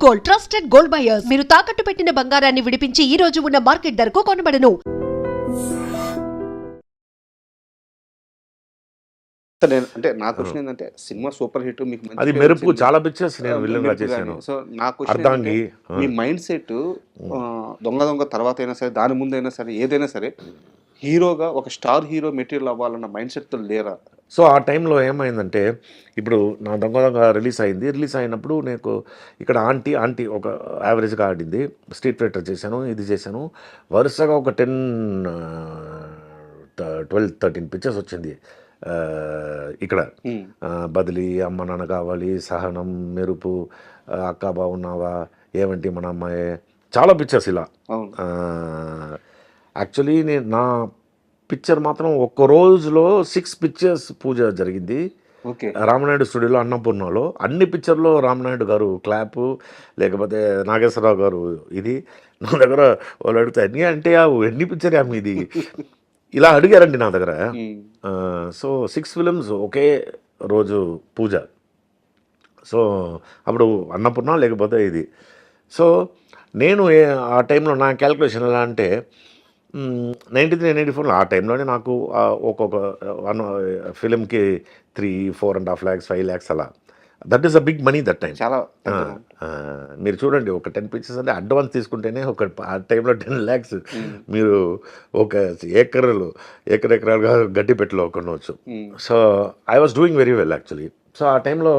Gold, trusted gold buyers. మీరు తాకట్టు పెట్టిన బంగారాన్ని విడిపించి ఈ రోజు ఉన్న మార్కెట్ ధరకు కొనబడను. అంటే నా క్వశ్చన్ ఏంటంటే సినిమా సూపర్ హిట్ మీకు మంచి అది పేరు మెరుపు వచ్చింది. చాలా పిక్చర్స్ నేను విలన్ గా మెరుపు చేశాను. గాని. సో నా క్వశ్చన్ అర్ధాంగి ఏంటంటే, మీ మైండ్ సెట్ దొంగ దొంగ తర్వాత అయినా సరే దాని ముందు అయినా సరే ఏదైనా సరే హీరోగా ఒక స్టార్ హీరో మెటీరియల్ అవ్వాలన్న మైండ్ సెట్ తో లేరా? సో ఆ టైంలో ఏమైందంటే ఇప్పుడు నా దొంగ దొంగ రిలీజ్ అయింది. రిలీజ్ అయినప్పుడు నాకు ఇక్కడ ఆంటీ ఒక యావరేజ్గా ఆడింది. స్ట్రీట్ ఫైటర్ చేశాను, ఇది చేశాను. వరుసగా ఒక 12-13 పిక్చర్స్ వచ్చింది ఇక్కడ. బదిలీ, అమ్మ నాన్న కావాలి, సహనం, మెరుపు, అక్క బాగున్నావా, ఏమంటి మన అమ్మాయి, చాలా పిక్చర్స్ ఇలా. యాక్చువల్లీ నా పిక్చర్ మాత్రం ఒక్క రోజులో 6 పిక్చర్స్ పూజ జరిగింది రామనాయుడు స్టూడియోలో అన్నపూర్ణలో. అన్ని పిక్చర్లో రామనాయుడు గారు క్లాపు, లేకపోతే నాగేశ్వరరావు గారు ఇది. నా దగ్గర వాళ్ళు అడుగుతారు ఎన్ని అంటే ఎన్ని పిక్చర్ మీది ఇలా అడిగారండి నా దగ్గర. సో 6 ఫిలిమ్స్ ఒకే రోజు పూజ. సో అప్పుడు అన్నపూర్ణ లేకపోతే ఇది. సో నేను ఆ టైంలో నా క్యాల్కులేషన్ ఎలా అంటే 93-94 ఆ టైంలోనే నాకు ఒక్కొక్క ఫిలింకి 3-4.5 lakhs 5 lakhs అలా. That is a big money that time. చాలా మీరు చూడండి, ఒక 10 పిక్చర్స్ అంటే అడ్వాన్స్ తీసుకుంటేనే ఆ టైంలో 10 lakhs మీరు ఒక ఎకరాలుగా గడ్డిపెట్టలో కొనవచ్చు. So I was doing very well actually. So ఆ టైంలో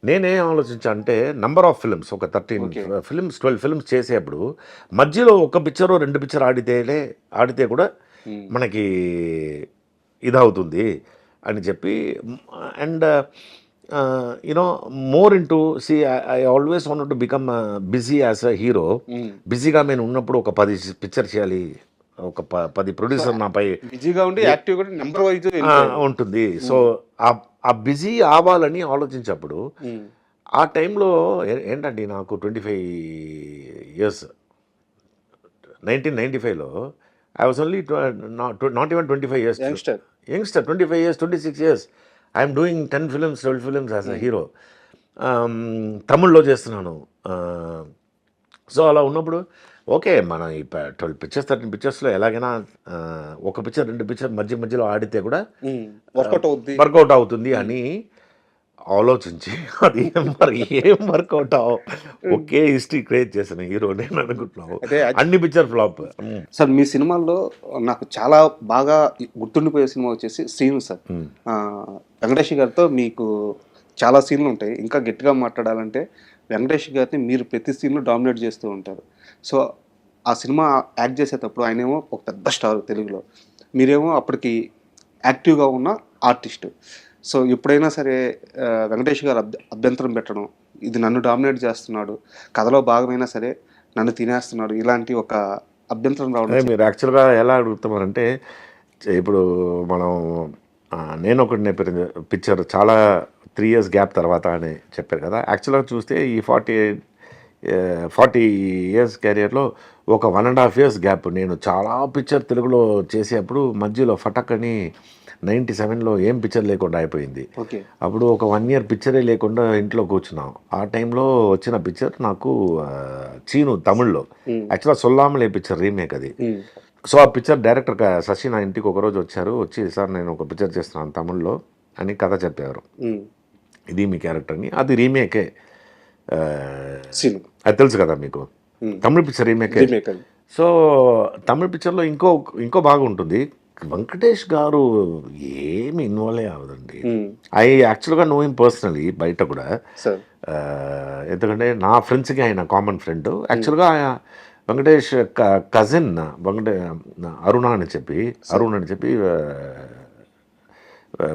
నేనేం ఆలోచించా అంటే నంబర్ ఆఫ్ ఫిల్మ్స్ ఒక 13 ఫిల్మ్స్ 12 ఫిల్మ్స్ చేసేప్పుడు మధ్యలో ఒక పిక్చర్ 2 పిక్చర్ ఆడితే కూడా మనకి ఇదవుతుంది అని చెప్పి. And you know more into I always want to become busy as a hero. బిజీగా నేను ఉన్నప్పుడు ఒక 10 పిక్చర్ చేయాలి, ఒక 10 ప్రొడ్యూసర్ నాపై బిజీగా ఉండి యాక్టివ్ నెంబర్ వైజ్ ఉంటుంది. సో ఆ బిజీ అవ్వాలని ఆలోచించినప్పుడు ఆ టైంలో ఏంటంటే నాకు 25 years 1995లో I was only not even 25 years youngster 25 years 26 years I'm doing 10 films 12 films as a hero. తమిళ్లో చేస్తున్నాను. సో అలా ఉన్నప్పుడు ఓకే, మనం ఈ 12 పిక్చర్స్ 13 పిక్చర్స్లో ఎలాగైనా ఒక పిక్చర్ 2 పిక్చర్ మధ్యలో ఆడితే కూడా వర్కౌట్ అవుతుంది అని ఆలోచించి అది ఏం వర్కౌట్ ఒకే హిస్టరీ క్రియేట్ చేసిన హీరో నేను అనుకుంటున్నాను. అన్ని పిక్చర్ ఫ్లాప్. సార్ మీ సినిమాల్లో నాకు చాలా బాగా గుర్తుండిపోయే సినిమా వచ్చేసి సీన్ సార్. వెంకటేష్ గారితో మీకు చాలా సీన్లు ఉంటాయి. ఇంకా గట్టిగా మాట్లాడాలంటే వెంకటేష్ గారిని మీరు ప్రతి సీన్లో డామినేట్ చేస్తూ ఉంటారు. సో ఆ సినిమా యాక్ట్ చేసేటప్పుడు ఆయనేమో ఒక పెద్ద స్టార్ తెలుగులో, మీరేమో అప్పటికి యాక్టివ్గా ఉన్న ఆర్టిస్టు. సో ఎప్పుడైనా సరే వెంకటేష్ గారు అభ్యంతరం పెట్టడం, ఇది నన్ను డామినేట్ చేస్తున్నాడు, కథలో భాగమైనా సరే నన్ను తినేస్తున్నాడు, ఇలాంటి ఒక అభ్యంతరం రావడం. మీరు యాక్చువల్గా ఎలా అడుగుతామనంటే, ఇప్పుడు మనం నేను ఒకటి పిక్చర్ చాలా 3 years గ్యాప్ తర్వాత అని చెప్పారు కదా. యాక్చువల్గా చూస్తే ఈ 40 years కెరియర్లో ఒక 1.5 years గ్యాప్. నేను చాలా పిక్చర్ తెలుగులో చేసేటప్పుడు మధ్యలో ఫటక్ అని 97లో ఏం పిక్చర్ లేకుండా అయిపోయింది. అప్పుడు ఒక 1 year పిక్చరే లేకుండా ఇంట్లో కూర్చున్నాం. ఆ టైంలో వచ్చిన పిక్చర్ నాకు చీను తమిళ్లో, యాక్చువల్గా సొల్లామలే పిక్చర్ రీమేక్ అది. సో ఆ పిక్చర్ డైరెక్టర్ శశి నా ఇంటికి ఒకరోజు వచ్చి సార్ నేను ఒక పిక్చర్ చేస్తున్నాను తమిళ్లో అని కథ చెప్పారు. ఇది మీ క్యారెక్టర్ అని. అది రీమేకే, అది తెలుసు కదా మీకు, తమిళ పిక్చర్ రీమేకే. సో తమిళ పిక్చర్లో ఇంకో బాగా ఉంటుంది. వెంకటేష్ గారు ఏమి ఇన్వాల్వ్ అవ్వదండి. ఐ యాక్చువల్గా నో హిమ్ పర్సనలీ బయట కూడా, ఎందుకంటే నా ఫ్రెండ్స్కి ఆయన కామన్ ఫ్రెండ్. యాక్చువల్గా వెంకటేష్ కజిన్ అరుణ అని చెప్పి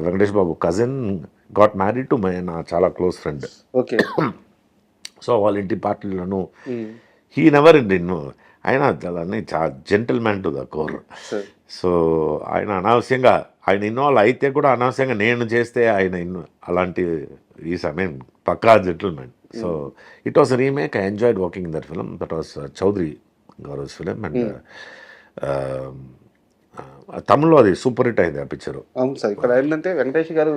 వెంకటేష్ బాబు కజిన్ గాట్ మ్యారీడ్ టు నా చాలా క్లోజ్ ఫ్రెండ్. సో వాళ్ళ ఇంటి పార్టీలను హీ నెవర్ ఆయన చాలా gentlemen to the core. So ఆయన అనవసరంగా ఆయన ఇన్వాల్వ్ అయితే కూడా అనవసరంగా నేను చేస్తే ఆయన అలాంటి ఈ సమయం పక్కా gentleman. So it was remake. I enjoyed working in that film. That was Chowdary garu film. And తమిళ్లో అది సూపర్ హిట్ అయింది ఆ పిక్చర్. అవును సార్. ఇక్కడ ఏంటంటే వెంకటేష్ గారు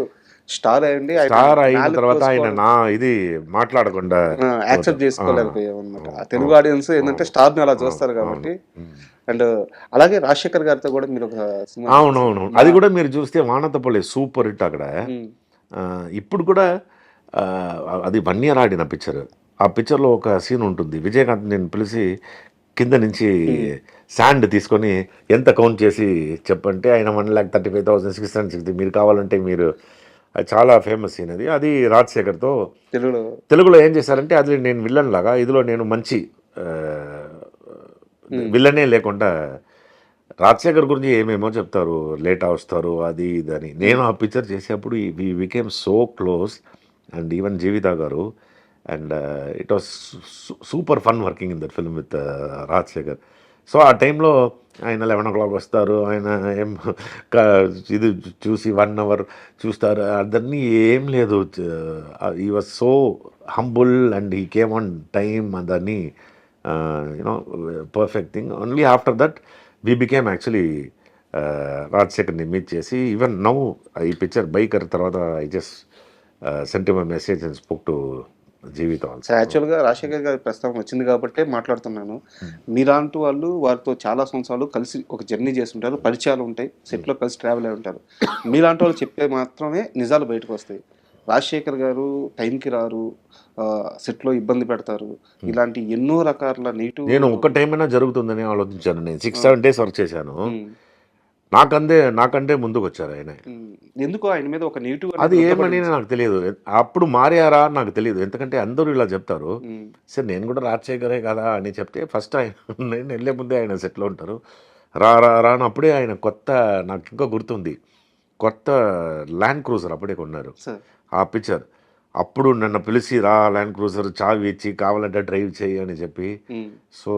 స్టార్ అయ్యండి స్టార్ అయిన తర్వాత ఆయన నా ఇది మాట్లాడకుండా యాక్సెప్ట్ చేసుకోలేకపోయాం అనమాట. తెలుగు ఆడియన్స్ ఏంటంటే స్టార్ ని అలా చూస్తారు కాబట్టి. అండ్ అలాగే రాజశేఖర్ గారితో కూడా మీరు ఒక సినిమా. అవునవును, అది కూడా మీరు చూస్తే వానతపల్లి సూపర్ హిట్ అక్కడ. ఇప్పుడు కూడా అది 1 year ఆడిన పిక్చర్. ఆ పిక్చర్లో ఒక సీన్ ఉంటుంది, విజయకాంత్ నేను పిలిచి కింద నుంచి శాండ్ తీసుకొని ఎంత కౌంట్ చేసి చెప్పంటే ఆయన 1,35,660 మీరు కావాలంటే మీరు, అది చాలా ఫేమస్ సీన్ అది. అది రాజశేఖర్తో తెలుగులో ఏం చేశారంటే, అది నేను విల్లన్ లాగా, ఇదిలో నేను మంచి విల్లనే లేకుండా రాజశేఖర్ గురించి ఏమేమో చెప్తారు, లేట్ వస్తారు అది ఇదని. నేను ఆ పిక్చర్ చేసేప్పుడు we became so close, and even Jeevitha garu, and it was super fun working in that film with Rajasekhar. So ఆ టైంలో ఆయన 11 o'clock వస్తారు, ఆయన ఏం ఇది చూసి 1 hour చూస్తారు, అదన్నీ ఏం లేదు. He was so humble and he came on time, అదని you know perfect thing. Only after that we became actually రాజశేఖర్ని మీట్ చేసి, ఈవెన్ నౌ ఈ పిక్చర్ బైకర్ తర్వాత I just sent my message and spoke to Jeevitha. యాక్చువల్గా రాజశేఖర్ గారి ప్రస్తావన వచ్చింది కాబట్టి మాట్లాడుతున్నాను. మీలాంటి వాళ్ళు వారితో చాలా సంవత్సరాలు కలిసి ఒక జర్నీ చేస్తుంటారు, పరిచయాలు ఉంటాయి, సెట్లో కలిసి ట్రావెల్ అయి ఉంటారు. మీలాంటి వాళ్ళు చెప్పే మాత్రమే నిజాలు బయటకు వస్తాయి. రాజశేఖర్ గారు టైంకి రారు, సెట్లో ఇబ్బంది పెడతారు, ఇలాంటి ఎన్నో రకాల నెగిటివ్. నేను ఒక టైం అయినా జరుగుతుందని ఆలోచించాను. నేను 6-7 days వర్క్ చేశాను, నాకంటే ముందుకు వచ్చారు ఆయన. ఎందుకు ఆయన మీద ఒక నెగిటివ్? అది ఏమని నాకు తెలియదు, అప్పుడు మారారా నాకు తెలియదు. ఎందుకంటే అందరూ ఇలా చెప్తారు, సరే నేను కూడా రాజశేఖరే కదా అని చెప్తే, ఫస్ట్ నేను వెళ్ళే ముందే ఆయన సెట్లో ఉంటారు. రానప్పుడే ఆయన కొత్త, నాకు ఇంకా గుర్తుంది, కొత్త ల్యాండ్ క్రూజర్ అప్పుడే కొన్నారు. ఆ పిక్చర్ అప్పుడు నన్ను పిలిచి, ల్యాండ్ క్రూజర్ చావి ఇచ్చి కావాలంటే డ్రైవ్ చేయి అని చెప్పి. సో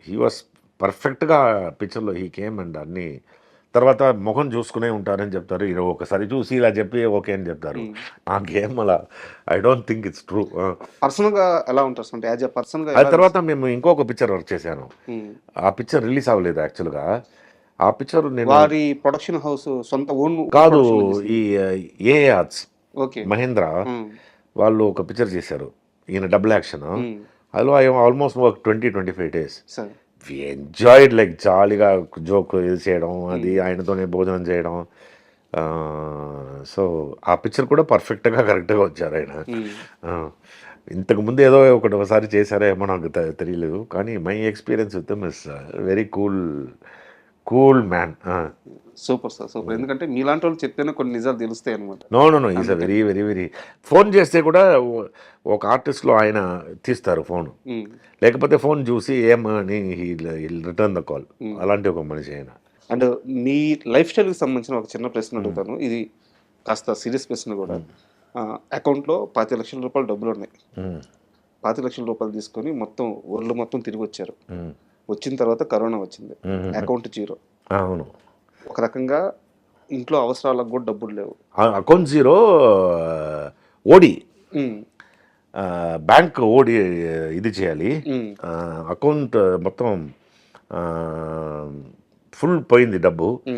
హీ వాస్ పర్ఫెక్ట్గా పిక్చర్లో హీ కేమ్, అండ్ అన్ని తర్వాత ముఖం చూసుకునే ఉంటారని చెప్తారు. ఇది ఒకసారి చూసి ఇలా చెప్పి ఓకే అని చెప్తారు. నాకేం అలా I don't think it's true. పర్సనల్గా ఎలా ఉంటారు అంటే యాజ్ ఎ పర్సన్గా? ఆ తర్వాత మేము ఇంకొక పిక్చర్ వర్క్ చేశాను. ఆ పిక్చర్ రిలీజ్ అవ్వలేదు యాక్చువల్గా. ఆ పిక్చర్ నేను వారి ప్రొడక్షన్ హౌస్ సొంత ఓన్ కాదు, ఈ ఏ ఆర్ట్స్ ఓకే మహేంద్ర వాళ్ళు ఒక పిక్చర్ చేశారు, ఈయన డబుల్ యాక్షన్. అందులో almost work 20-25 days. We enjoyed, like జాలీగా జోక్ ఇది చేయడం, అది ఆయనతోనే భోజనం చేయడం. సో ఆ పిక్చర్ కూడా పర్ఫెక్ట్గా కరెక్ట్గా వచ్చారు ఆయన. ఇంతకుముందు ఏదో ఒకసారి చేశారేమో నాకు తెలియలేదు, కానీ my experience with him is very cool man. Super sir, super. ఎందుకంటే మీలాంటి వాళ్ళు చెప్తేనే కొన్ని నిజాలు తెలుస్తాయి అనమాట. No is a very very very, phone చేస్తే కూడా ఒక ఆర్టిస్ట్లో ఆయన తీస్తారు ఫోన్, లేకపోతే ఫోన్ చూసి ఏమని రిటర్న్ ద కాల్, అలాంటి ఒక మనిషి ఆయన. అండ్ మీ లైఫ్ స్టైల్కి సంబంధించిన ఒక చిన్న ప్రశ్న అడుగుతాను, ఇది కాస్త సీరియస్ ప్రశ్న కూడా. అకౌంట్లో 25 లక్షల రూపాయలు డబ్బులు ఉన్నాయి. 25 లక్షల రూపాయలు తీసుకొని మొత్తం వరల్డ్ మొత్తం తిరిగి వచ్చారు. వచ్చిన తర్వాత కరోనా వచ్చింది, అకౌంట్ 0. అవును, ఒక రకంగా ఇంట్లో అవసరాలకు కూడా డబ్బులు లేవు. అకౌంట్ 0, ఓడి బ్యాంక్ ఓడి ఇది చేయాలి, అకౌంట్ మొత్తం ఫుల్ పోయింది డబ్బు.